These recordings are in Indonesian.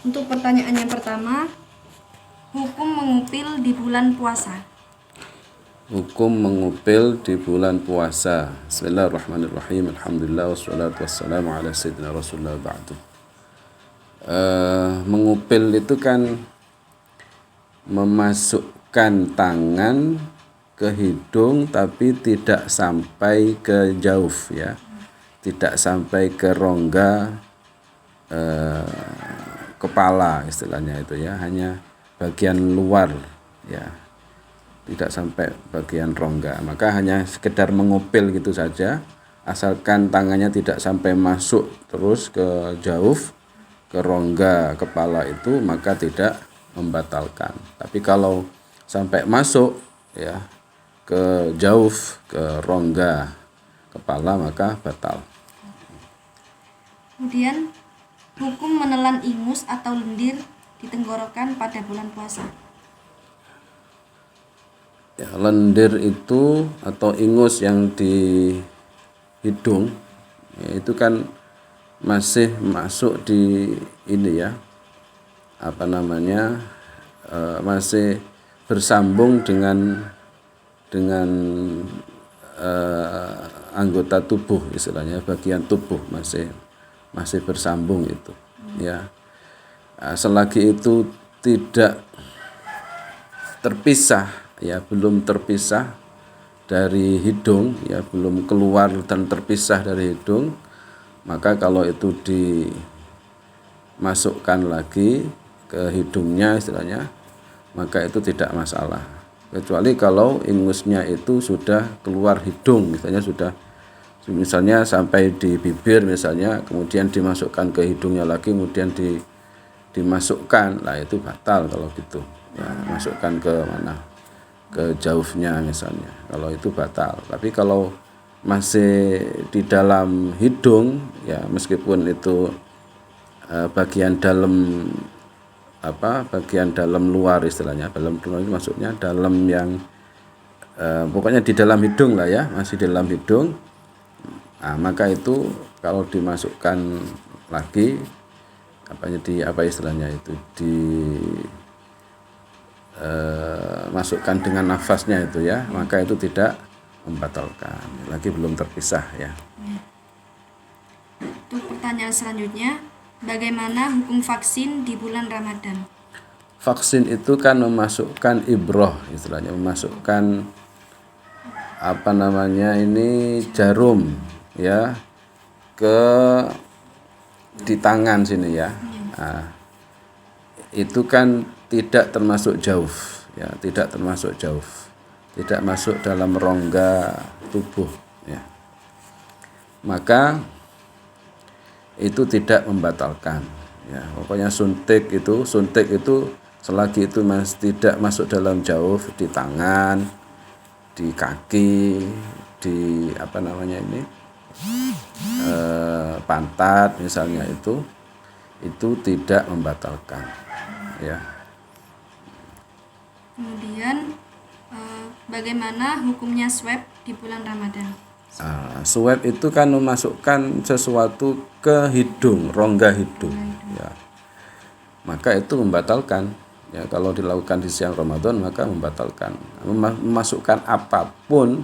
Untuk pertanyaan yang pertama, hukum mengupil di bulan puasa. Hukum mengupil di bulan puasa. Bismillahirrahmanirrahim. Alhamdulillah wassalatu wassalamu ala sayyidina Rasulullah ba'du. Mengupil itu kan memasukkan tangan ke hidung tapi tidak sampai ke jauf ya. Tidak sampai ke rongga kepala istilahnya itu ya, hanya bagian luar ya. Tidak sampai bagian rongga, maka hanya sekedar mengupil gitu saja, asalkan tangannya tidak sampai masuk terus ke jauf, ke rongga kepala itu, maka tidak membatalkan. Tapi kalau sampai masuk ya ke jauf, ke rongga kepala, maka batal. Kemudian, hukum menelan ingus atau lendir di tenggorokan pada bulan puasa. Ya, lendir itu atau ingus yang di hidung ya, itu kan masih masuk di ini ya, masih bersambung dengan anggota tubuh istilahnya, bagian tubuh masih bersambung itu ya. Selagi itu tidak terpisah ya, belum terpisah dari hidung ya, belum keluar dan terpisah dari hidung, maka kalau itu dimasukkan lagi ke hidungnya istilahnya, maka itu tidak masalah. Kecuali kalau ingusnya itu sudah keluar hidung, misalnya sampai di bibir misalnya, kemudian dimasukkan ke hidungnya lagi, kemudian dimasukkan, lah itu batal kalau gitu ya, masukkan ke mana, ke jaufnya misalnya, kalau itu batal. Tapi kalau masih di dalam hidung ya, meskipun itu bagian dalam bagian dalam luar istilahnya, dalam luar itu maksudnya dalam yang pokoknya di dalam hidung lah ya, masih di dalam hidung, nah, maka itu kalau dimasukkan lagi istilahnya itu masukkan dengan nafasnya itu ya, maka itu tidak membatalkan, lagi belum terpisah ya. Untuk pertanyaan selanjutnya, bagaimana hukum vaksin di bulan Ramadan? Vaksin itu kan memasukkan ibroh istilahnya, memasukkan jarum ya di tangan sini ya. Nah, itu kan tidak termasuk jauf ya, tidak termasuk jauf, tidak masuk dalam rongga tubuh ya, maka itu tidak membatalkan ya. Pokoknya suntik itu selagi itu tidak masuk dalam jauf, di tangan, di kaki, di pantat misalnya, itu tidak membatalkan ya. Kemudian, bagaimana hukumnya swab di bulan Ramadan? Swab itu kan memasukkan sesuatu ke hidung, rongga hidung ya, maka itu membatalkan ya. Kalau dilakukan di siang Ramadan maka membatalkan. Memasukkan apapun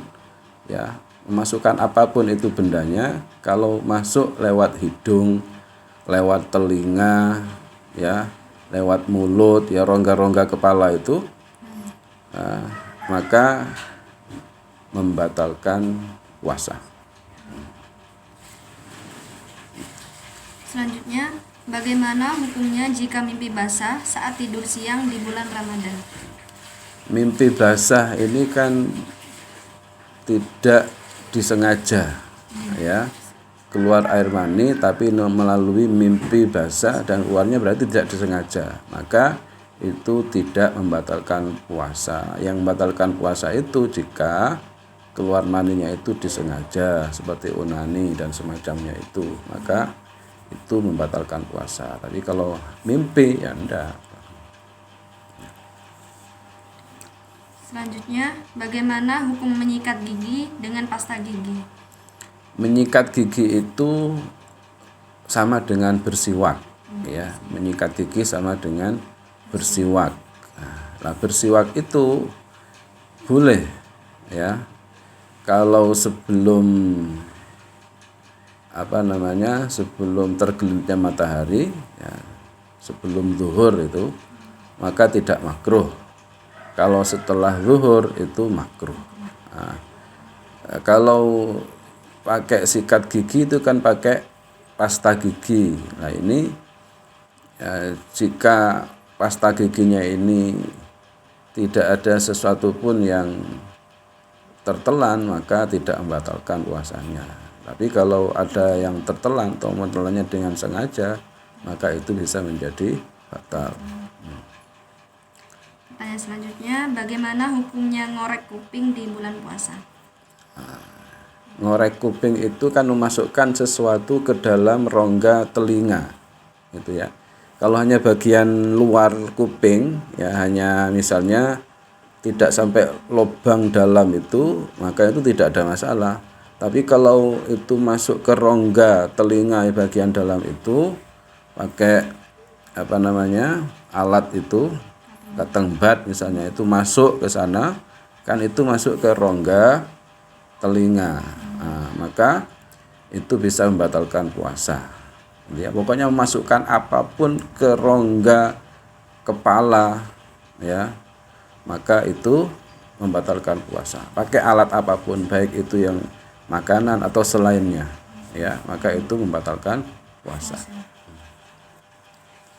ya, memasukkan apapun itu bendanya, kalau masuk lewat hidung, lewat telinga ya, lewat mulut ya, rongga-rongga kepala itu, maka membatalkan puasa. Selanjutnya, bagaimana hukumnya jika mimpi basah saat tidur siang di bulan Ramadan? Mimpi basah ini kan tidak disengaja ya, keluar air mani tapi melalui mimpi basah dan keluarnya berarti tidak disengaja, maka itu tidak membatalkan puasa. Yang membatalkan puasa itu jika keluar maninya itu disengaja, seperti onani dan semacamnya itu, maka itu membatalkan puasa. Tapi kalau mimpi ya enggak. Selanjutnya, bagaimana hukum menyikat gigi dengan pasta gigi? Menyikat gigi itu sama dengan bersiwak ya. Menyikat gigi sama dengan bersiwak. Nah, bersiwak itu boleh ya kalau sebelum sebelum tergelitnya matahari ya, sebelum zuhur itu maka tidak makruh. Kalau setelah zuhur itu makruh. Nah, kalau pakai sikat gigi itu kan pakai pasta gigi. Nah ini jika pasta giginya ini tidak ada sesuatu pun yang tertelan maka tidak membatalkan puasanya. Tapi kalau ada yang tertelan atau menelannya dengan sengaja maka itu bisa menjadi batal. Pertanyaan selanjutnya, bagaimana hukumnya ngorek kuping di bulan puasa? Ngorek kuping itu kan memasukkan sesuatu ke dalam rongga telinga, gitu ya. Kalau hanya bagian luar kuping, ya hanya misalnya tidak sampai lubang dalam itu, maka itu tidak ada masalah. Tapi kalau itu masuk ke rongga telinga bagian dalam itu, pakai alat itu, cutting bat misalnya itu masuk ke sana, kan itu masuk ke rongga telinga. Nah, maka itu bisa membatalkan puasa. Ya, pokoknya memasukkan apapun ke rongga kepala ya, maka itu membatalkan puasa. Pakai alat apapun baik itu yang makanan atau selainnya ya, maka itu membatalkan puasa.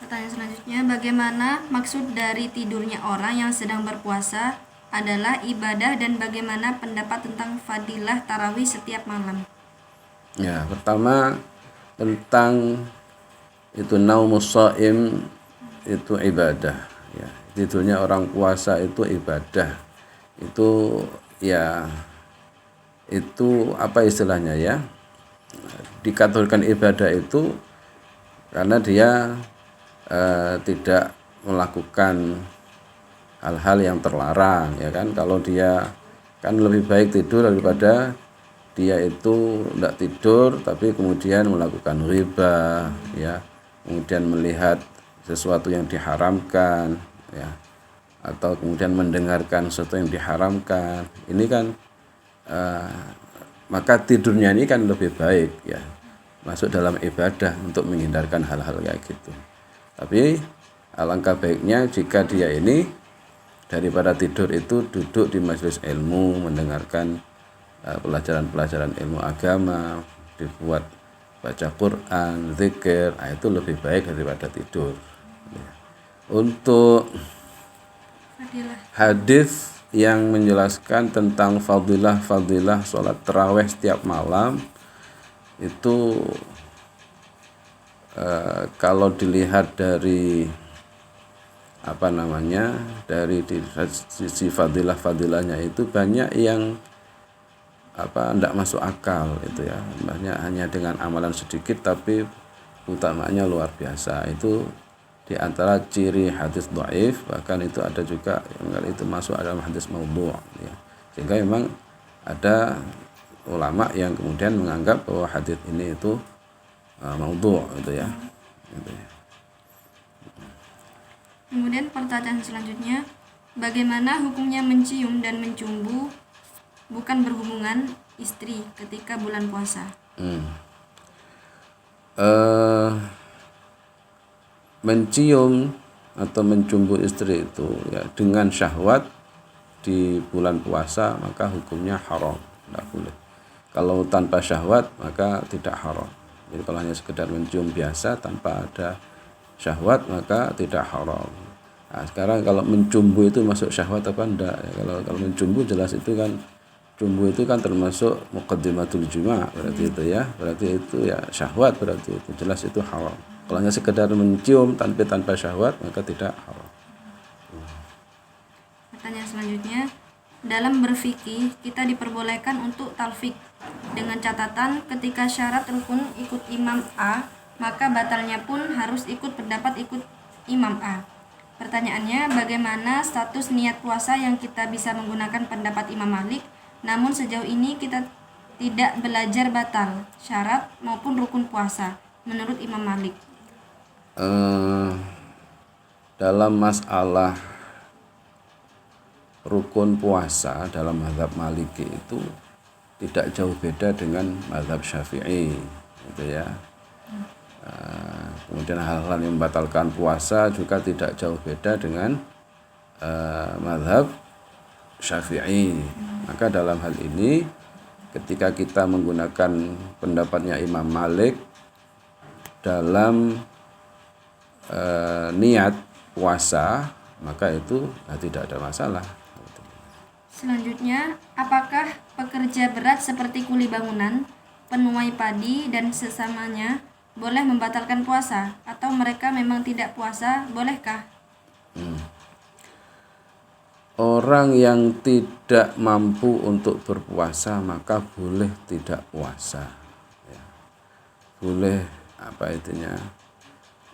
Pertanyaan selanjutnya, bagaimana maksud dari tidurnya orang yang sedang berpuasa adalah ibadah dan bagaimana pendapat tentang fadilah tarawih setiap malam? Ya, pertama tentang itu naumus shaim itu ibadah ya. Tidurnya orang puasa itu ibadah. Itu ya itu apa istilahnya ya? Dikategorikan ibadah itu karena dia tidak melakukan hal-hal yang terlarang ya kan. Kalau dia kan lebih baik tidur daripada dia itu tidak tidur tapi kemudian melakukan riba ya, kemudian melihat sesuatu yang diharamkan ya, atau kemudian mendengarkan sesuatu yang diharamkan. Ini kan maka tidurnya ini kan lebih baik ya, masuk dalam ibadah untuk menghindarkan hal-hal kayak gitu. Tapi alangkah baiknya jika dia ini daripada tidur itu duduk di majelis ilmu, mendengarkan pelajaran-pelajaran ilmu agama, dibuat baca Quran, zikir, itu lebih baik daripada tidur. Untuk hadis yang menjelaskan tentang fadilah sholat tarawih setiap malam itu kalau dilihat dari dari sisi fadilahnya itu banyak yang tidak masuk akal itu ya, hanya dengan amalan sedikit tapi utamanya luar biasa. Itu di antara ciri hadis dhaif, bahkan itu ada juga yang itu masuk dalam hadis maudhu' ya. Sehingga memang ada ulama yang kemudian menganggap bahwa hadis ini itu maudhu' itu ya. Kemudian pertanyaan selanjutnya, bagaimana hukumnya mencium dan mencumbu bukan berhubungan istri ketika bulan puasa? Mencium atau mencumbu istri itu ya dengan syahwat di bulan puasa maka hukumnya haram, tidak boleh. Kalau tanpa syahwat maka tidak haram. Jadi kalau hanya sekedar mencium biasa tanpa ada syahwat maka tidak haram. Nah, sekarang kalau mencumbu itu masuk syahwat apa enggak? Ya, kalau mencumbu jelas itu kan, cumbu itu kan termasuk muqaddimatul juma' berarti itu ya. Berarti itu ya syahwat, berarti itu jelas itu haram. Kalau hanya sekedar mencium tanpa syahwat maka tidak haram. Pertanyaan selanjutnya, dalam berfikih kita diperbolehkan untuk talfik dengan catatan ketika syarat rukun ikut imam A maka batalnya pun harus ikut pendapat ikut imam A. Pertanyaannya, bagaimana status niat puasa yang kita bisa menggunakan pendapat Imam Malik namun sejauh ini kita tidak belajar batal syarat maupun rukun puasa menurut Imam Malik? eh, dalam masalah rukun puasa dalam mazhab Maliki itu tidak jauh beda dengan mazhab Syafi'i, gitu ya. Kemudian hal-hal yang membatalkan puasa juga tidak jauh beda dengan mazhab Syafi'i. Maka dalam hal ini ketika kita menggunakan pendapatnya Imam Malik dalam niat puasa, maka itu tidak ada masalah. Selanjutnya, apakah pekerja berat seperti kuli bangunan, penuai padi, dan sesamanya boleh membatalkan puasa? Atau mereka memang tidak puasa, bolehkah? Orang yang tidak mampu untuk berpuasa maka boleh tidak puasa, ya. Boleh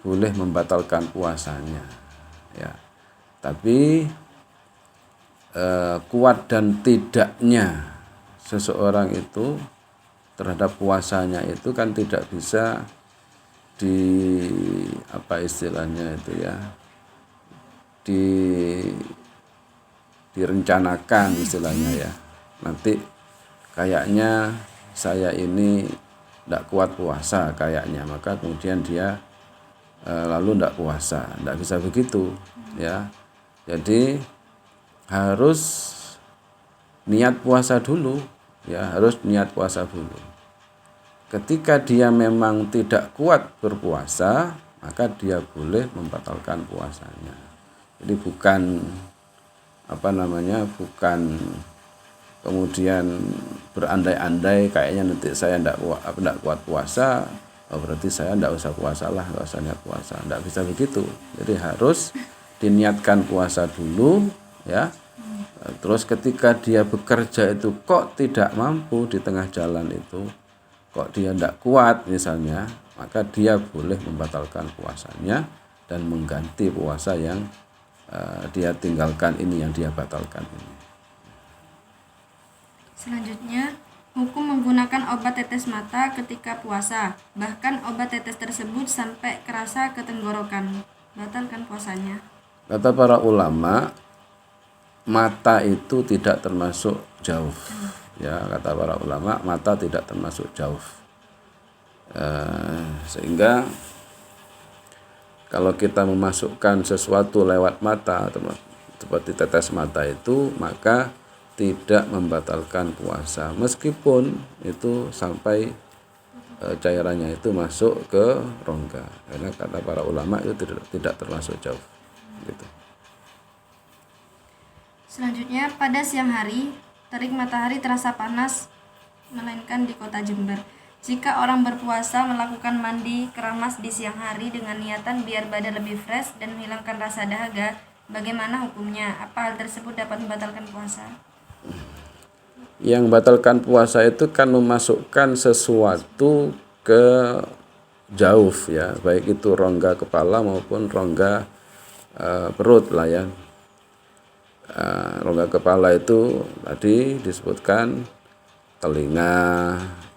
boleh membatalkan puasanya, ya. Tapi kuat dan tidaknya seseorang itu terhadap puasanya itu kan tidak bisa direncanakan istilahnya, ya. Nanti kayaknya saya ini tidak kuat puasa kayaknya, maka kemudian dia lalu tidak puasa. Tidak bisa begitu, ya. Jadi harus niat puasa dulu, ya, harus niat puasa dulu. Ketika dia memang tidak kuat berpuasa, maka dia boleh membatalkan puasanya. Jadi bukan bukan kemudian berandai-andai kayaknya nanti saya tidak kuat puasa, berarti saya tidak usah puasa lah, tidak usah niat puasa. Tidak bisa begitu. Jadi harus diniatkan puasa dulu, ya. Terus ketika dia bekerja itu kok tidak mampu di tengah jalan itu, kok dia tidak kuat misalnya, maka dia boleh membatalkan puasanya dan mengganti puasa yang dia tinggalkan ini, yang dia batalkan ini. Selanjutnya, hukum menggunakan obat tetes mata ketika puasa, bahkan obat tetes tersebut sampai kerasa ke tenggorokan, batalkan puasanya. Kata para ulama, mata itu tidak termasuk jauh, ya. Kata para ulama, mata tidak termasuk jauh, sehingga kalau kita memasukkan sesuatu lewat mata seperti tetes mata itu, maka tidak membatalkan puasa meskipun itu sampai cairannya itu masuk ke rongga, karena kata para ulama itu tidak termasuk jauh, gitu. Selanjutnya, pada siang hari, terik matahari terasa panas, melainkan di kota Jember. Jika orang berpuasa melakukan mandi keramas di siang hari dengan niatan biar badan lebih fresh dan menghilangkan rasa dahaga, bagaimana hukumnya? Apa hal tersebut dapat membatalkan puasa? Yang batalkan puasa itu kan memasukkan sesuatu ke jauh, ya, baik itu rongga kepala maupun rongga perut lah, ya. Rongga kepala itu tadi disebutkan telinga,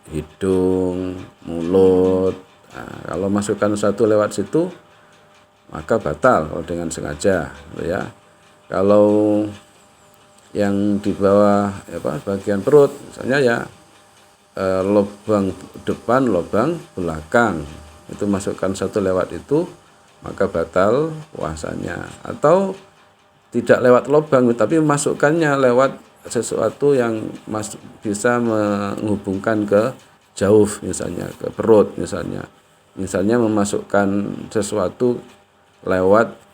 hidung, mulut. Kalau masukkan satu lewat situ maka batal kalau dengan sengaja, ya. Kalau yang di bawah bagian perut misalnya, ya, lubang depan, lubang belakang, itu masukkan satu lewat itu maka batal puasanya. Atau tidak lewat lubang tapi masukkannya lewat sesuatu yang bisa menghubungkan ke jauh, misalnya ke perut, misalnya memasukkan sesuatu lewat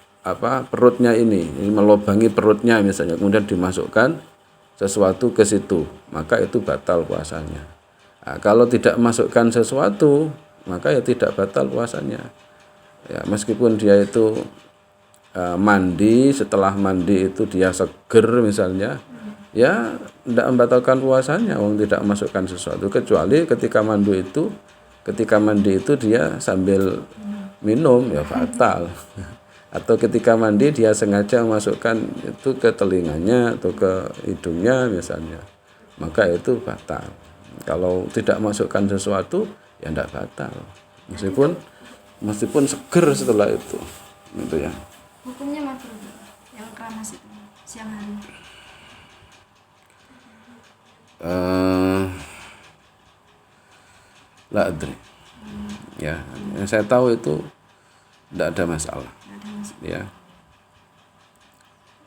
perutnya ini melubangi perutnya misalnya, kemudian dimasukkan sesuatu ke situ, maka itu batal puasanya. Kalau tidak masukkan sesuatu maka ya tidak batal puasanya, ya, meskipun dia itu mandi, setelah mandi itu dia seger misalnya, ya tidak membatalkan puasanya, tidak masukkan sesuatu, kecuali ketika mandi itu dia sambil minum, ya batal. Atau ketika mandi dia sengaja memasukkan itu ke telinganya atau ke hidungnya misalnya, maka itu batal. Kalau tidak masukkan sesuatu ya tidak batal, meskipun meskipun seger setelah itu gitu ya. Hukumnya makruh yang keramas itu siang hari. La adri. Ya, yang saya tahu itu tidak ada masalah. Ada masalah. Ya.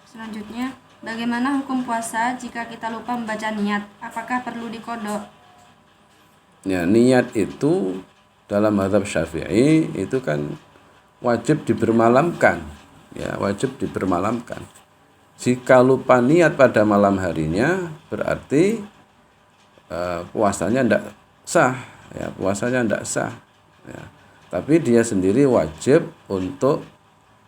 Selanjutnya, bagaimana hukum puasa jika kita lupa membaca niat? Apakah perlu dikodok? Ya, niat itu dalam mazhab Syafi'i itu kan wajib dibermalamkan. Ya, wajib dibermalamkan. Jika lupa niat pada malam harinya, berarti puasanya tidak sah. Ya, puasanya tidak sah. Ya. Tapi dia sendiri wajib untuk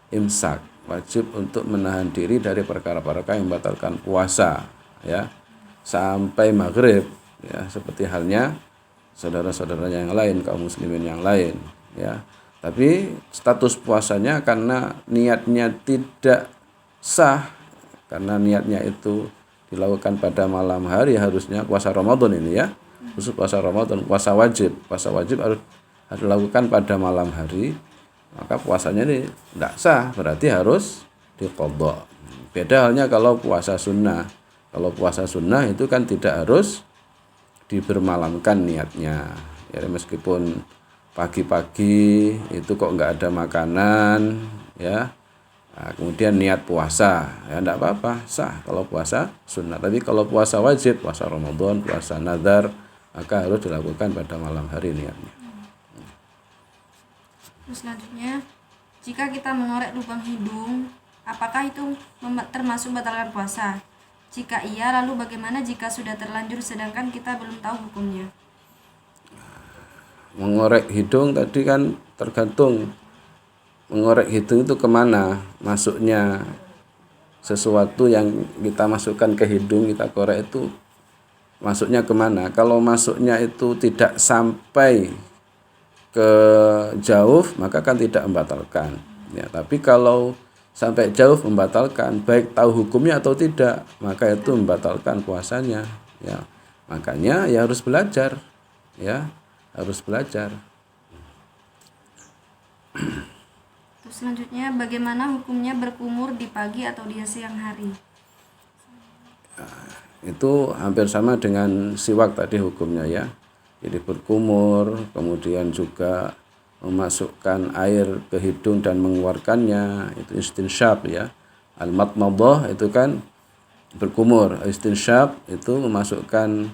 imsak, wajib untuk menahan diri dari perkara-perkara yang membatalkan puasa, ya, sampai maghrib, ya, seperti halnya saudara-saudaranya yang lain, kaum muslimin yang lain, ya. Tapi status puasanya karena niatnya tidak sah, karena niatnya itu dilakukan pada malam hari, harusnya puasa Ramadan ini ya, khusus puasa Ramadan, puasa wajib harus dilakukan pada malam hari, maka puasanya ini tidak sah, berarti harus diqadha. Beda halnya kalau puasa sunnah. Kalau puasa sunnah itu kan tidak harus dibermalamkan niatnya. Ya, meskipun pagi-pagi itu kok nggak ada makanan, ya, nah, kemudian niat puasa, ya tidak apa-apa, sah kalau puasa sunnah. Tapi kalau puasa wajib, puasa Ramadan, puasa nazar, maka harus dilakukan pada malam hari niatnya. Terus selanjutnya, jika kita mengorek lubang hidung, apakah itu termasuk batalkan puasa? Jika iya, lalu bagaimana jika sudah terlanjur sedangkan kita belum tahu hukumnya? Mengorek hidung tadi kan tergantung mengorek hidung itu kemana masuknya, sesuatu yang kita masukkan ke hidung, kita korek itu masuknya kemana. Kalau masuknya itu tidak sampai ke jauh, maka kan tidak membatalkan, ya. Tapi kalau sampai jauh membatalkan, baik tahu hukumnya atau tidak, maka itu membatalkan puasanya, ya. Makanya ya harus belajar, ya, harus belajar. Terus selanjutnya, bagaimana hukumnya berkumur di pagi atau di siang hari? Itu hampir sama dengan siwak tadi hukumnya, ya. Jadi berkumur, kemudian juga memasukkan air ke hidung dan mengeluarkannya, itu istinsyaq, ya. Al-madmadah itu kan berkumur, istinsyaq itu memasukkan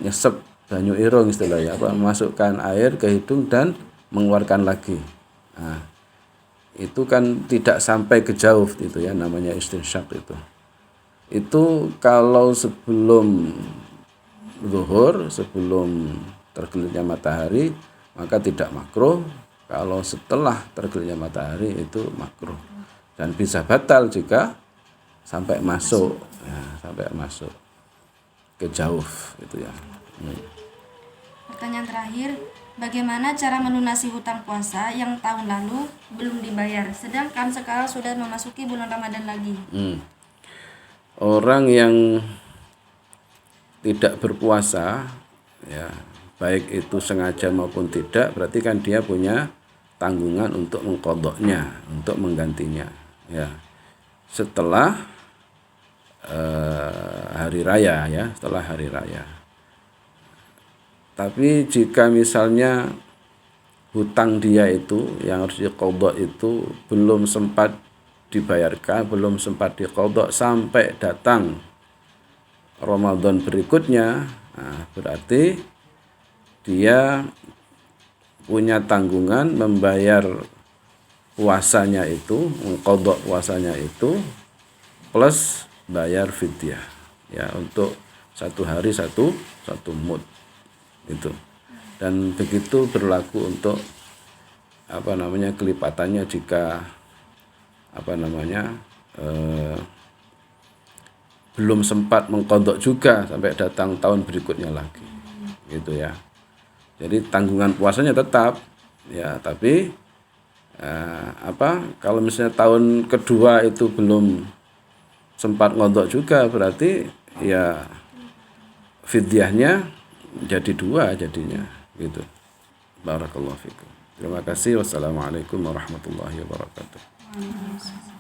nyesep banyu irung istilahnya, apa, memasukkan air ke hidung dan mengeluarkan lagi. Nah, itu kan tidak sampai ke jauh itu, ya, namanya istinsyaq itu. Itu kalau sebelum zuhur, sebelum tergelincirnya matahari, maka tidak makruh. Kalau setelah tergelincirnya matahari itu makruh, dan bisa batal jika sampai masuk, ya, sampai masuk ke jauh itu, ya. Pertanyaan terakhir, bagaimana cara melunasi hutang puasa yang tahun lalu belum dibayar, sedangkan sekarang sudah memasuki bulan Ramadan lagi? Orang yang tidak berpuasa, ya, baik itu sengaja maupun tidak, berarti kan dia punya tanggungan untuk mengqadhanya, untuk menggantinya, ya, setelah hari raya, ya, setelah hari raya. Tapi jika misalnya hutang dia itu yang harus diqadha itu belum sempat dibayarkan, belum sempat diqadha sampai datang Ramadan berikutnya, nah, berarti dia punya tanggungan membayar puasanya itu, mengqadha puasanya itu, plus bayar fidyah, ya, untuk satu hari satu mud itu. Dan begitu berlaku untuk kelipatannya jika belum sempat mengqadha juga sampai datang tahun berikutnya lagi, gitu, ya. Jadi tanggungan puasanya tetap, ya, tapi kalau misalnya tahun kedua itu belum sempat qadha juga, berarti ya fidyahnya jadi dua jadinya, gitu. Barakallahu fikum. Terima kasih. Wassalamualaikum warahmatullahi wabarakatuh. Waalaikumsalam.